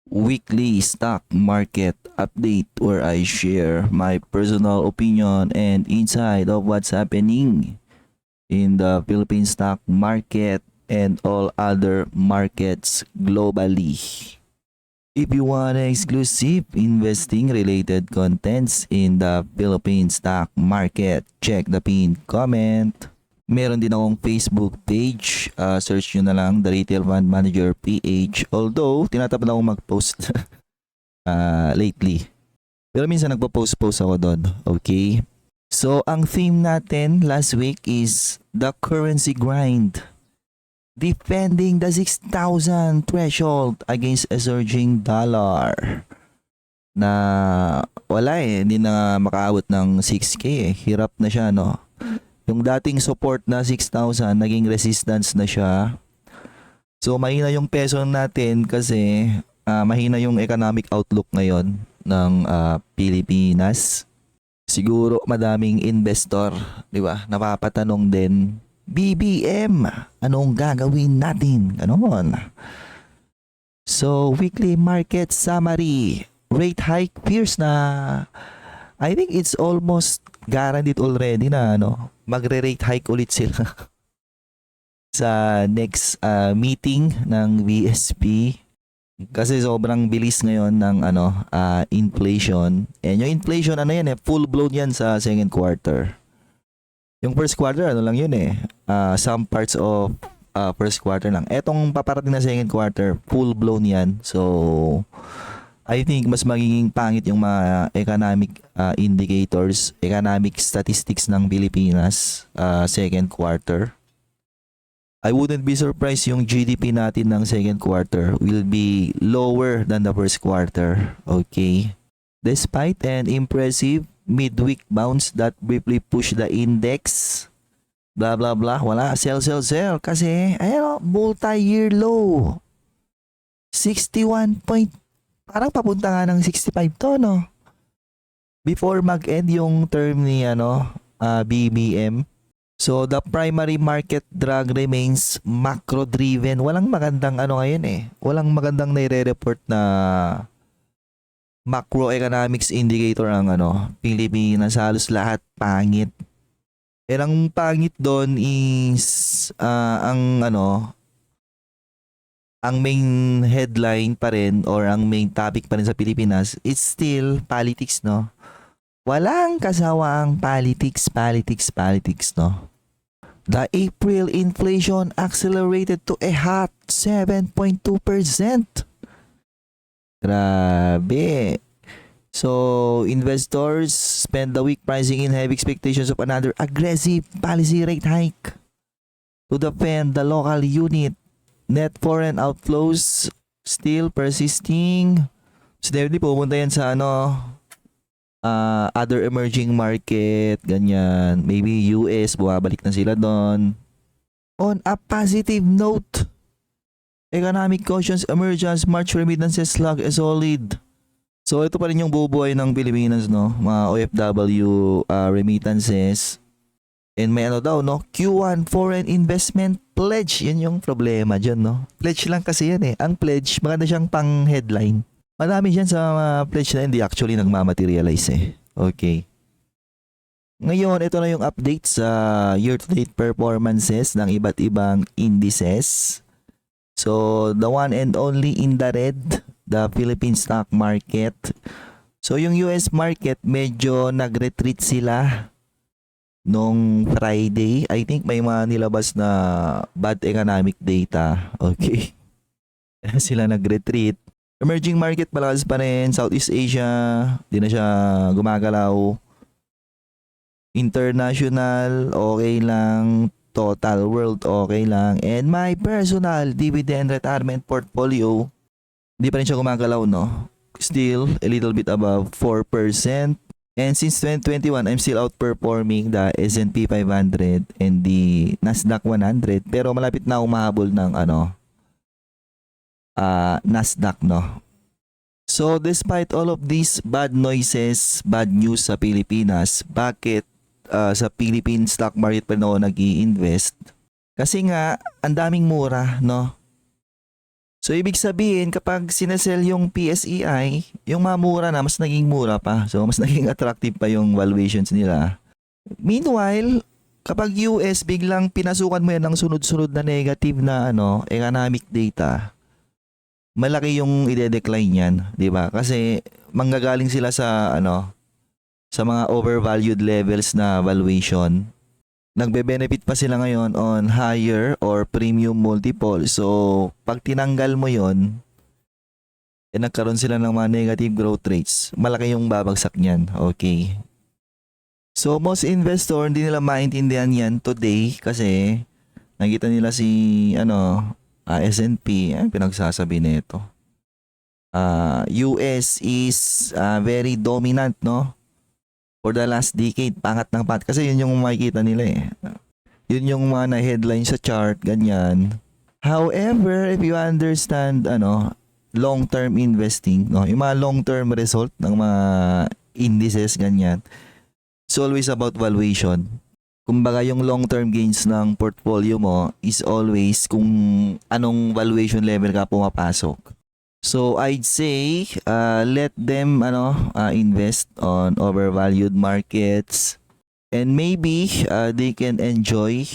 weekly stock market update where I share my personal opinion and insight of what's happening in the Philippine stock market and all other markets globally. If you want exclusive investing related contents in the Philippine stock market, check the pinned comment. Meron din akong Facebook page. Search nyo na lang, The Retail Fund Manager PH. Although, tinatamad akong mag-post lately. Pero minsan nagpo-post ako doon. Okay? So, ang theme natin last week is the currency grind. Defending the 6,000 threshold against a surging dollar. Na wala hindi na makaabot ng 6K eh. Hirap na siya, no? Yung dating support na 6,000, naging resistance na siya. So, mahina yung peso natin kasi mahina yung economic outlook ngayon ng Pilipinas. Siguro madaming investor, di ba? Napapatanong din, BBM, anong gagawin natin? Ganon. So, weekly market summary. Rate hike fears na I think it's almost guaranteed already na magre-rate hike ulit sila sa next meeting ng BSP kasi sobrang bilis ngayon ng inflation. And yung inflation full blown yan sa second quarter. Yung first quarter lang yun some parts of first quarter lang. Etong paparating na second quarter, full blown yan. So I think mas magiging pangit yung mga economic indicators, economic statistics ng Pilipinas second quarter. I wouldn't be surprised yung GDP natin ng second quarter will be lower than the first quarter. Okay. Despite an impressive midweek bounce that briefly pushed the index, blah blah blah, wala, sell kasi multi-year low. 61 point. Parang papunta nga ng 65 to, no? Before mag-end yung term ni BBM. So, the primary market drag remains macro-driven. Walang magandang ngayon Walang magandang nire-report na macroeconomics indicator ang Pilipinas. Halos lahat pangit. Ang pangit doon is ang main headline pa rin or ang main topic pa rin sa Pilipinas is still politics, no? Walang kasawang politics, no? The April inflation accelerated to a hot 7.2%. Grabe. So, investors spend the week pricing in heavy expectations of another aggressive policy rate hike to defend the local unit. Net foreign outflows still persisting. So definitely pumunta yan sa other emerging market, ganyan. Maybe US, bumabalik na sila doon. On a positive note, economic cautions emerge as March remittances slug is solid. So ito pa rin yung bubuhay ng Pilipinas, no? Mga OFW remittances. And may Q1 foreign investment pledge. Yan yung problema dyan, no? Pledge lang kasi yan Ang pledge, maganda siyang pang headline. Madami dyan sa pledge na hindi actually nagmamaterialize Okay. Ngayon, ito na yung update sa year-to-date performances ng iba't ibang indices. So, the one and only in the red, the Philippine stock market. So, yung US market, medyo nag-retreat sila nung Friday. I think may mga nilabas na bad economic data. Okay. Sila nag-retreat. Emerging market malakas pa rin. Southeast Asia, di na siya gumagalaw. International, okay lang. Total world, okay lang. And my personal dividend retirement portfolio, di pa rin siya gumagalaw, no? Still, a little bit above 4%. And since 2021, I'm still outperforming the S&P 500 and the Nasdaq 100. Pero malapit na umahabol ng Nasdaq, no? So, despite all of these bad noises, bad news sa Pilipinas, bakit sa Philippine stock market pa rin ako nag-i-invest? Kasi nga, ang daming mura, no? So, ibig sabihin, kapag sinesell yung PSEI, yung mga mura na, mas naging mura pa. So, mas naging attractive pa yung valuations nila. Meanwhile, kapag US, biglang pinasukan mo yan ng sunod-sunod na negative na economic data, malaki yung ide-decline yan, 'di ba? Kasi manggagaling sila sa mga overvalued levels na valuation. Nagbe-benefit pa sila ngayon on higher or premium multiple. So, pag tinanggal mo 'yon, nagkaroon sila ng mga negative growth rates. Malaki yung babagsak niyan. Okay. So, most investor hindi nila maintindihan yan today kasi nakita nila si S&P, pinagsasabi nito. US is very dominant, no? For the last decade, pangat ng pangat. Kasi yun yung makikita nila eh. Yun yung mga na-headline sa chart, ganyan. However, if you understand, long-term investing, no? Yung mga long-term result ng mga indices, ganyan. It's always about valuation. Kumbaga yung long-term gains ng portfolio mo is always kung anong valuation level ka pumapasok. So I'd say let them invest on overvalued markets and maybe they can enjoy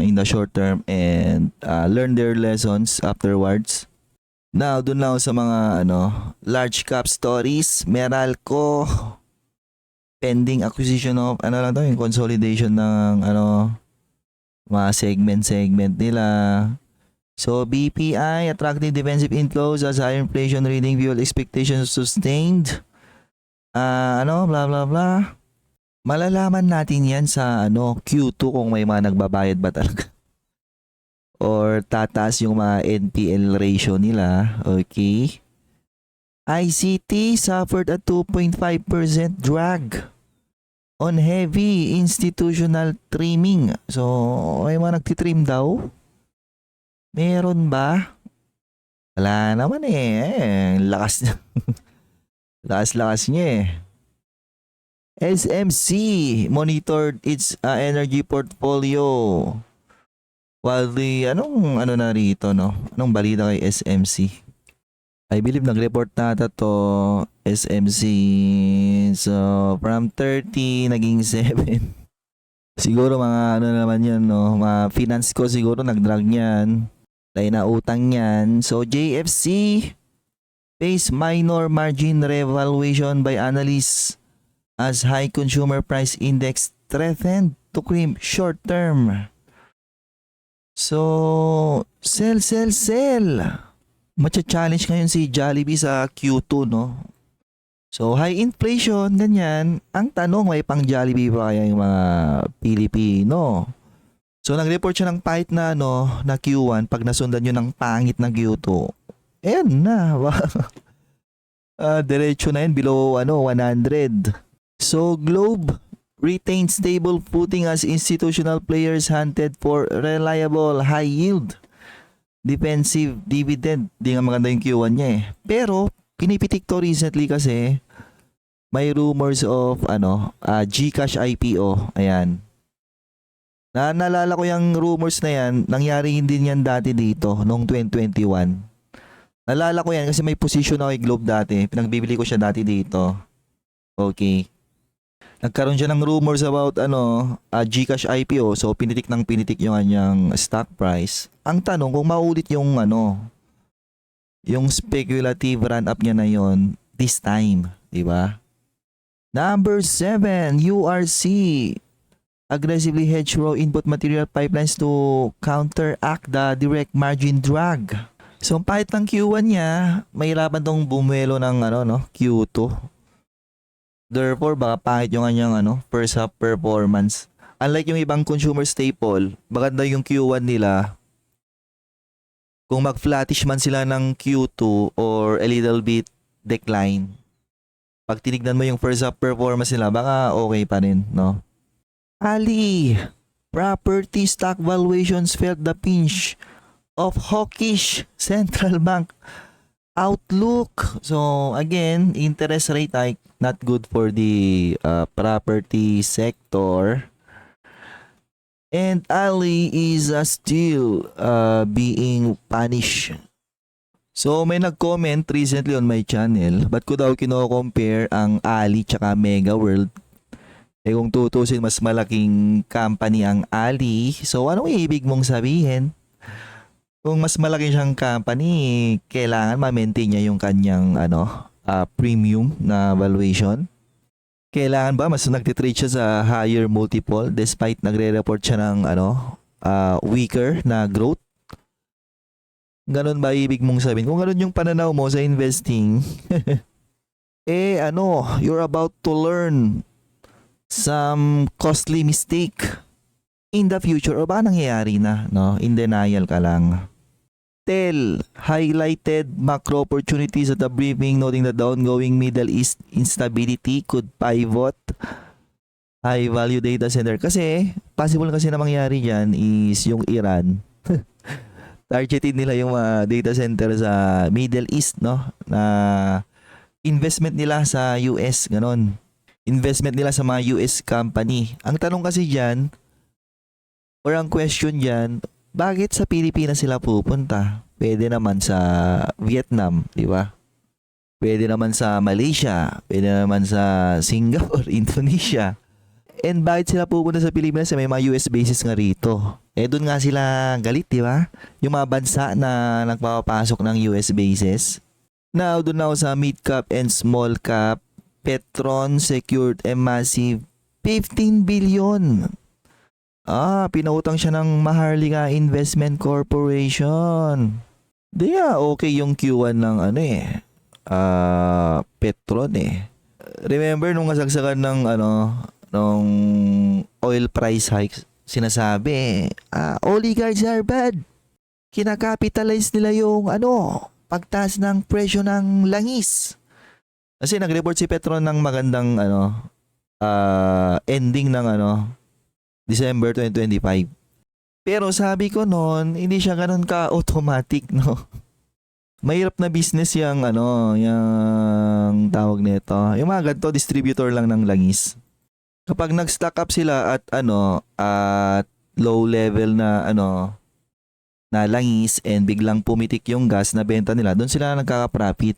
in the short term and learn their lessons afterwards. Now, dun lang sa mga large cap stories, Meralco pending acquisition of yung consolidation ng mga segment nila. So BPI, attractive defensive inflows as higher inflation reading fuel expectations sustained. Blah blah blah. Malalaman natin yan sa Q2 kung may mga nagbabayad ba talaga. Or tataas yung mga NPL ratio nila. Okay. ICT suffered a 2.5% drag on heavy institutional trimming. So, may mga nagtitrim daw? Meron ba? Wala naman eh. Lakas niya. Lakas niya eh. SMC monitored its energy portfolio. While the, na rito, no? Anong balita kay SMC? I believe nag-report na to SMC. So, from 30, naging 7. Siguro mga naman yan, no? Mga finance ko siguro nag-drag niyan. Dahil na utang yan. So, JFC face minor margin revaluation by analysts as high consumer price index threatened to crimp short term. So, sell. Matcha-challenge ngayon si Jollibee sa Q2, no? So, high inflation, ganyan. Ang tanong, may pang Jollibee ba kaya yung mga Pilipino? So, nag-report siya ng pahit na, na Q1 pag nasundan nyo ng pangit na Q2. Ayan na. Diretso na yun, below 100. So, Globe retained stable footing as institutional players hunted for reliable high yield defensive dividend. Di nga maganda yung Q1 niya eh. Pero, pinipitik to recently kasi may rumors of GCash IPO. Ayan. Naalala ko yung rumors na yan, nangyari hindi yan dati dito noong 2021. Naalala ko yan kasi may position ako kay Globe dati. Pinagbibili ko siya dati dito. Okay. Nagkaroon siya ng rumors about GCash IPO. So pinitik yung kanyang stock price. Ang tanong kung maulit yung yung speculative run up niya na yon this time, di ba? Number 7, URC aggressively hedge raw input material pipelines to counteract the direct margin drag. So, ang pahit ng Q1 niya, mahirapan tong bumuelo ng Q2. Therefore, baka pahit yung kanyang first half performance. Unlike yung ibang consumer staple, maganda yung Q1 nila. Kung mag-flattish man sila ng Q2 or a little bit decline, pag tinignan mo yung first half performance nila, baka okay pa rin, no? Ali, property stock valuations felt the pinch of hawkish central bank outlook. So again, interest rate hike not good for the property sector. And Ali is still being punished. So may nag-comment recently on my channel, ba't ko daw kino-compare ang Ali tsaka Mega World? Eh kung tutusin mas malaking company ang Ali, so anong ibig mong sabihin? Kung mas malaki siyang company, kailangan ma-maintain niya yung kanyang premium na valuation. Kailangan ba mas nagtitrade siya sa higher multiple despite nagre-report siya ng weaker na growth? Ganon ba ibig mong sabihin? Kung ganon yung pananaw mo sa investing, you're about to learn some costly mistake in the future o baka nangyayari na, no? In denial ka lang. Tel highlighted macro opportunities at the briefing, noting that the ongoing Middle East instability could pivot high value data center. Kasi possible kasi na mangyari dyan is yung Iran targetin nila yung data center sa Middle East, no? Na investment nila sa US, ganon. Investment nila sa mga US company. Ang tanong kasi dyan, or ang question dyan, bakit sa Pilipinas sila pupunta? Pwede naman sa Vietnam, di ba? Pwede naman sa Malaysia, pwede naman sa Singapore, Indonesia. And bakit sila pupunta sa Pilipinas? May mga US bases nga rito. Doon nga sila galit, di ba? Yung mga bansa na nagpapasok ng US bases. Now, doon na sa mid-cap and small-cap, Petron secured a massive 15 billion. Pinautang siya ng Maharlika Investment Corporation. Okay yung Q1 ng Petron eh. Remember nung kasagsagan ng nung oil price hikes, sinasabi, oligarchs are bad. Kinakapitalize nila yung pagtaas ng presyo ng langis. Kasi nag-report si Petron ng magandang ending ng December 2025. Pero sabi ko noon, hindi siya ganun ka-automatic, no? Mahirap na business yung yung tawag nito. Yung mga ganito, distributor lang ng langis. Kapag nag-stock up sila at at low level na na langis and biglang pumitik yung gas na benta nila, doon sila nagkaka-profit.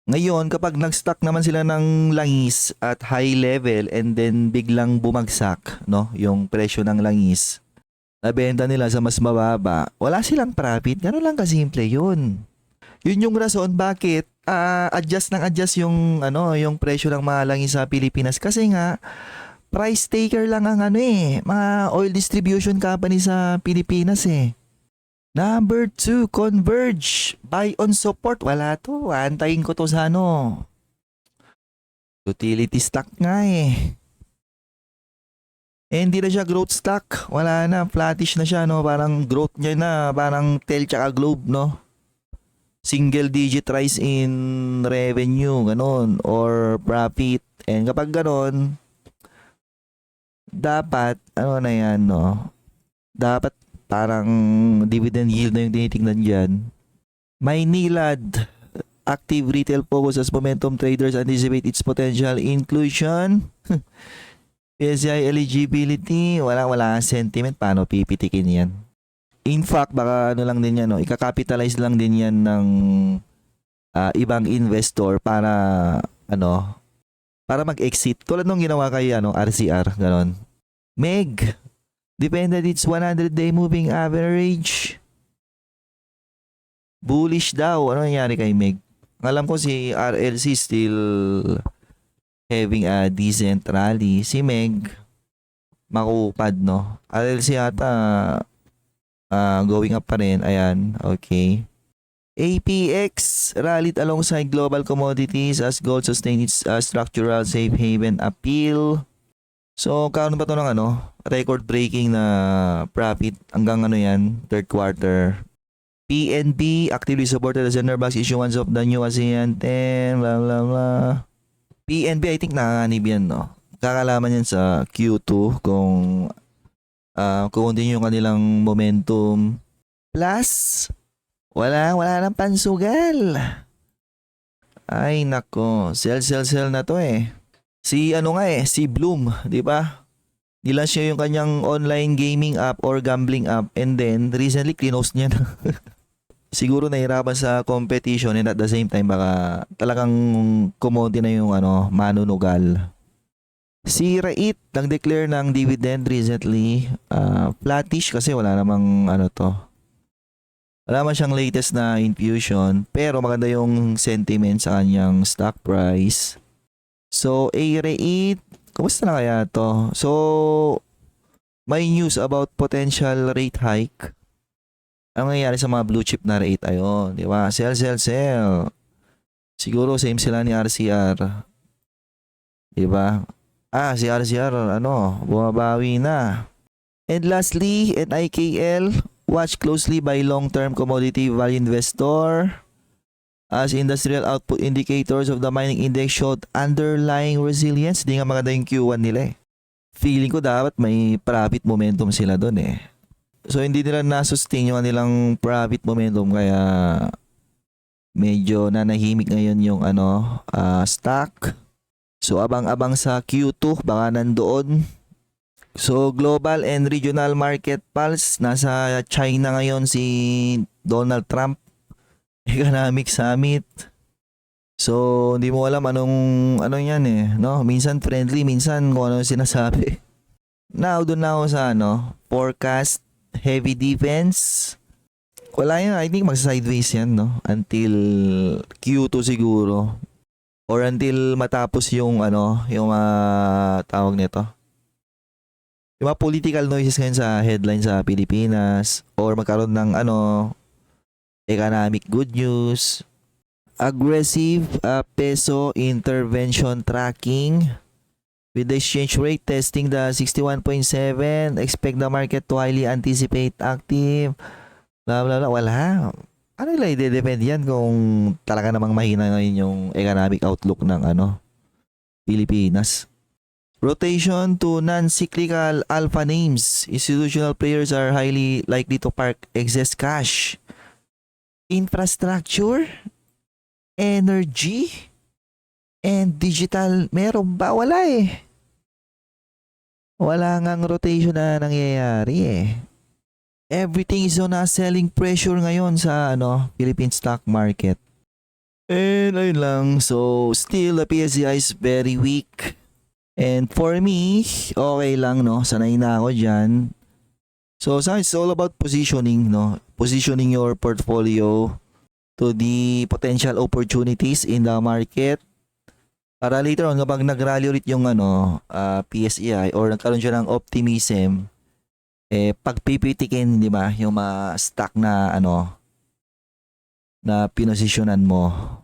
Ngayon, kapag nag-stock naman sila ng langis at high level and then biglang bumagsak, no, yung presyo ng langis, na benta nila sa mas mababa, wala silang profit. Gano'n lang kasimple yun. Yun yung rason bakit adjust yung yung presyo ng mga langis sa Pilipinas, kasi nga price taker lang ang mga oil distribution company sa Pilipinas eh. Number 2, Converge. Buy on support. Wala to. Antayin ko to sa utility stock nga eh. Hindi na siya growth stock. Wala na. Flattish na siya, no? Parang growth niya na. Parang Tel tsaka Globe, no? Single digit rise in revenue. Ganon. Or profit. And kapag ganon, dapat, na yan, no? Dapat parang dividend yield na yung tinitingnan dyan. May nilad. Active retail focus as momentum traders anticipate its potential inclusion. PSI eligibility. Wala sentiment. Paano pipitikin yan? In fact, baka lang din yan. No? Ika-capitalize lang din yan ng ibang investor para para mag-exit. Tulad nung ginawa kay RCR. Ganon. Meg. Dependent its 100-day moving average. Bullish daw. Ano nangyari kay Meg? Alam ko si RLC still having a decent rally. Si Meg, makupad, no? RLC yata going up pa rin. Ayan. Okay. APX rallied alongside global commodities as gold sustained its structural safe haven appeal. So, kaano ba ito ng record-breaking na profit hanggang yan, third quarter. PNB actively supported the Central Bank's issuance of the new ASEAN 10, blah, blah, blah. PNB, I think nakakanib yan, no? Kakalaman yan sa Q2 kung continue yung kanilang momentum. Plus, wala nang pansugal. Ay, nako. Sell na to eh. Si si Bloom, di ba? Nilaunch niya yung kanyang online gaming app or gambling app and then recently close niya na. siguro nahirapan sa competition and at the same time baka talagang kumonti na yung manunugal. Si Rait nag-declare ng dividend recently. Flattish kasi wala namang wala man siyang latest na infusion pero maganda yung sentiment sa kanyang stock price. So, Rait, kumusta na kaya to? So, may news about potential rate hike. Ano nangyayari sa mga blue chip na rate? Ayun, di ba? Sell, sell, sell. Siguro same sila ni RCR. Di ba? Si RCR, bumabawi na. And lastly, NIKL, watch closely by long-term commodity value investor as industrial output indicators of the mining index showed underlying resilience. Di nga maganda yung Q1 nila eh. Feeling ko dapat may profit momentum sila doon eh. So hindi nila na-sustain yung kanilang profit momentum kaya medyo nanahimik ngayon yung stock. So abang-abang sa Q2 baka nandoon. So global and regional market pulse, nasa China ngayon si Donald Trump Economic Summit. So hindi mo alam anong yan eh, no? Minsan friendly, minsan kung ano sinasabi. Now doon na ako sa forecast heavy defense. Wala yan, I think mag-sideways yan, no? Until Q2 siguro. Or until matapos yung yung tawag nito. Yung mga political noises ngayon sa headline sa Pilipinas or magkaroon ng economic good news. Aggressive peso intervention tracking with the exchange rate testing the 61.7. Expect the market to highly anticipate active. Blah blah blah. Wala. Ano nila i-depend yan kung talaga namang mahina ngayon yung economic outlook ng Pilipinas. Rotation to non-cyclical alpha names. Institutional players are highly likely to park excess cash. Infrastructure, energy, and digital. Meron ba? Wala eh. Wala ngang rotation na nangyayari eh. Everything is on a selling pressure ngayon sa Philippine stock market. And ayun lang. So still the PSCI is very weak. And for me, okay lang sanay na ako dyan. So sa akin, it's all about positioning Positioning your portfolio to the potential opportunities in the market. Para later on kapag nag-rally ulit yung PSEI or nagkaroon siya ng optimism, pagpipitikin, di ba, yung mga stock na na pinosisyonan mo.